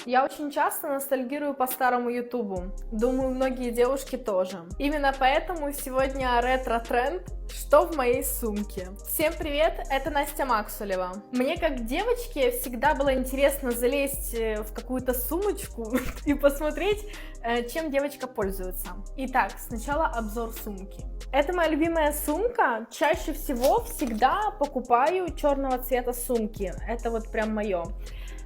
Я очень часто ностальгирую по старому Ютубу. Думаю, многие девушки тоже. Именно поэтому сегодня ретро-тренд «Что в моей сумке?». Всем привет, это Настя Максулева. Мне как девочке всегда было интересно залезть в какую-то сумочку и посмотреть, чем девочка пользуется. Итак, сначала обзор сумки. Это моя любимая сумка. Чаще всего всегда покупаю черного цвета сумки. Это вот прям мое.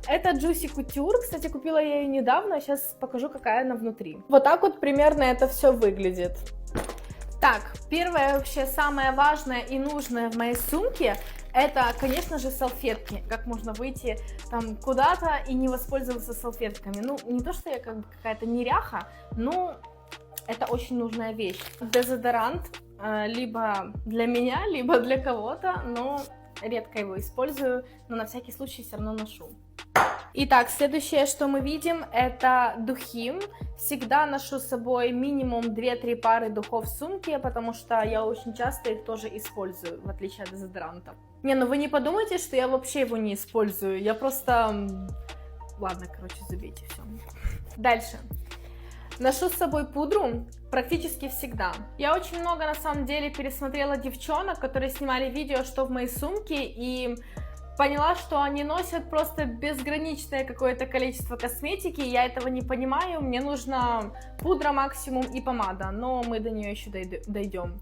Это Juicy Couture, кстати, купила я ее недавно, сейчас покажу, какая она внутри. Вот так вот примерно это все выглядит. Так, первое, вообще самое важное и нужное в моей сумке, это, конечно же, салфетки. Как можно выйти там куда-то и не воспользоваться салфетками. Ну, не то, что я как бы какая-то неряха, но это очень нужная вещь. Дезодорант, либо для меня, либо для кого-то, но редко его использую, но на всякий случай все равно ношу. Итак, следующее, что мы видим, это духи. Всегда ношу с собой минимум 2-3 пары духов в сумке, потому что я очень часто их тоже использую, в отличие от дезодоранта. Не, ну вы не подумайте, что я вообще его не использую, я просто... Ладно, короче, забейте все. Дальше. Ношу с собой пудру практически всегда. Я очень много, на самом деле, пересмотрела девчонок, которые снимали видео, что в моей сумке, и поняла, что они носят просто безграничное какое-то количество косметики. Я этого не понимаю, мне нужна пудра максимум и помада, но мы до нее еще дойдем.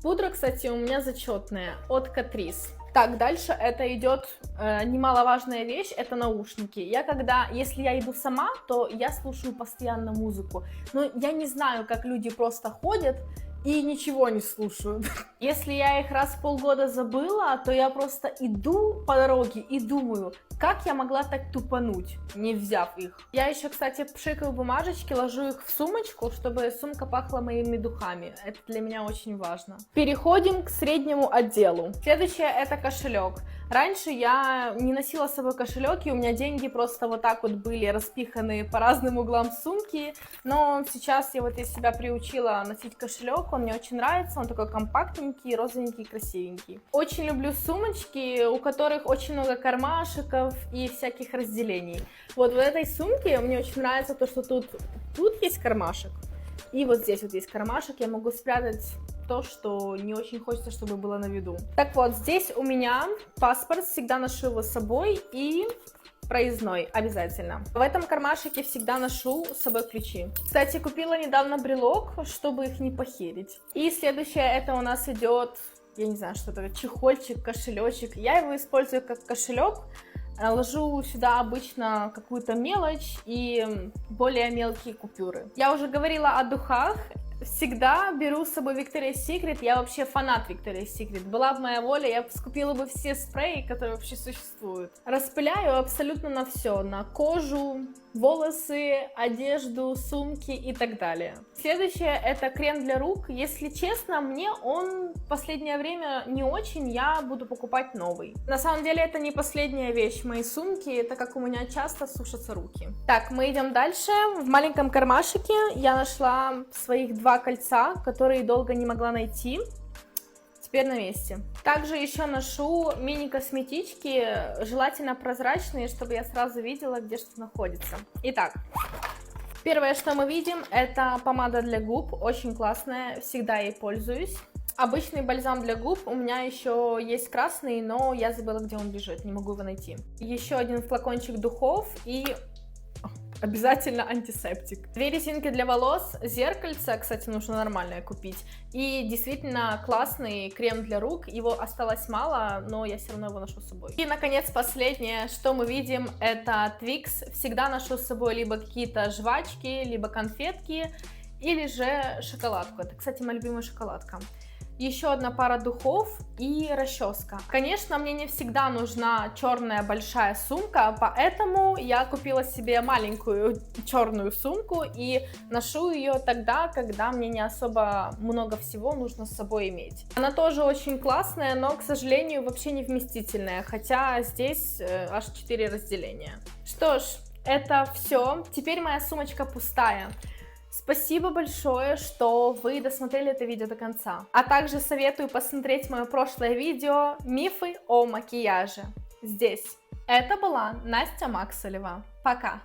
Пудра, кстати, у меня зачетная от Catrice. Так, дальше это идет немаловажная вещь, это наушники. Если я иду сама, то я слушаю постоянно музыку. Но я не знаю, как люди просто ходят и ничего не слушают. Если я их раз в полгода забыла, то я просто иду по дороге и думаю, как я могла так тупануть, не взяв их. Я еще, кстати, пшикаю бумажечки, ложу их в сумочку, чтобы сумка пахла моими духами. Это для меня очень важно. Переходим к среднему отделу. Следующее это кошелек. Раньше я не носила с собой кошелек, и у меня деньги просто вот так вот были распиханы по разным углам сумки, но сейчас я вот из себя приучила носить кошелек, он мне очень нравится, он такой компактненький, розовенький, красивенький. Очень люблю сумочки, у которых очень много кармашков и всяких разделений. Вот в этой сумке мне очень нравится то, что тут есть кармашек, и вот здесь вот есть кармашек, я могу спрятать то, что не очень хочется, чтобы было на виду. Так вот, здесь у меня паспорт, всегда ношу его с собой, и проездной обязательно. В этом кармашике всегда ношу с собой ключи. Кстати, купила недавно брелок, чтобы их не похерить. И следующее, это у нас идет, я не знаю, что это, чехольчик, кошелечек. Я его использую как кошелек. Ложу сюда обычно какую-то мелочь и более мелкие купюры. Я уже говорила о духах. Всегда беру с собой Victoria's Secret, я вообще фанат Victoria's Secret. Была бы моя воля, я бы скупила бы все спреи, которые вообще существуют. Распыляю абсолютно на все, на кожу, волосы, одежду, сумки и так далее. Следующее это крем для рук. Если честно, мне он в последнее время не очень, я буду покупать новый. На самом деле это не последняя вещь в моей сумке, так как у меня часто сушатся руки. Так, мы идем дальше. В маленьком кармашике я нашла своих 2 кольца, которые долго не могла найти. Теперь на месте. Также еще ношу мини-косметички, желательно прозрачные, чтобы я сразу видела, где что находится. Итак, первое, что мы видим, это помада для губ, очень классная, всегда ей пользуюсь. Обычный бальзам для губ, у меня еще есть красный, но я забыла, где он лежит, не могу его найти. Еще один флакончик духов и... обязательно антисептик. 2 резинки для волос, зеркальце, кстати, нужно нормальное купить. И действительно классный крем для рук, его осталось мало, но я все равно его ношу с собой. И, наконец, последнее, что мы видим, это Twix. Всегда ношу с собой либо какие-то жвачки, либо конфетки, или же шоколадку. Это, кстати, моя любимая шоколадка. Еще одна пара духов и расческа. Конечно, мне не всегда нужна черная большая сумка, поэтому я купила себе маленькую черную сумку и ношу ее тогда, когда мне не особо много всего нужно с собой иметь. Она тоже очень классная, но, к сожалению, вообще не вместительная, хотя здесь аж 4 разделения. Что ж, это все. Теперь моя сумочка пустая. Спасибо большое, что вы досмотрели это видео до конца. А также советую посмотреть мое прошлое видео «Мифы о макияже» здесь. Это была Настя Максулева. Пока!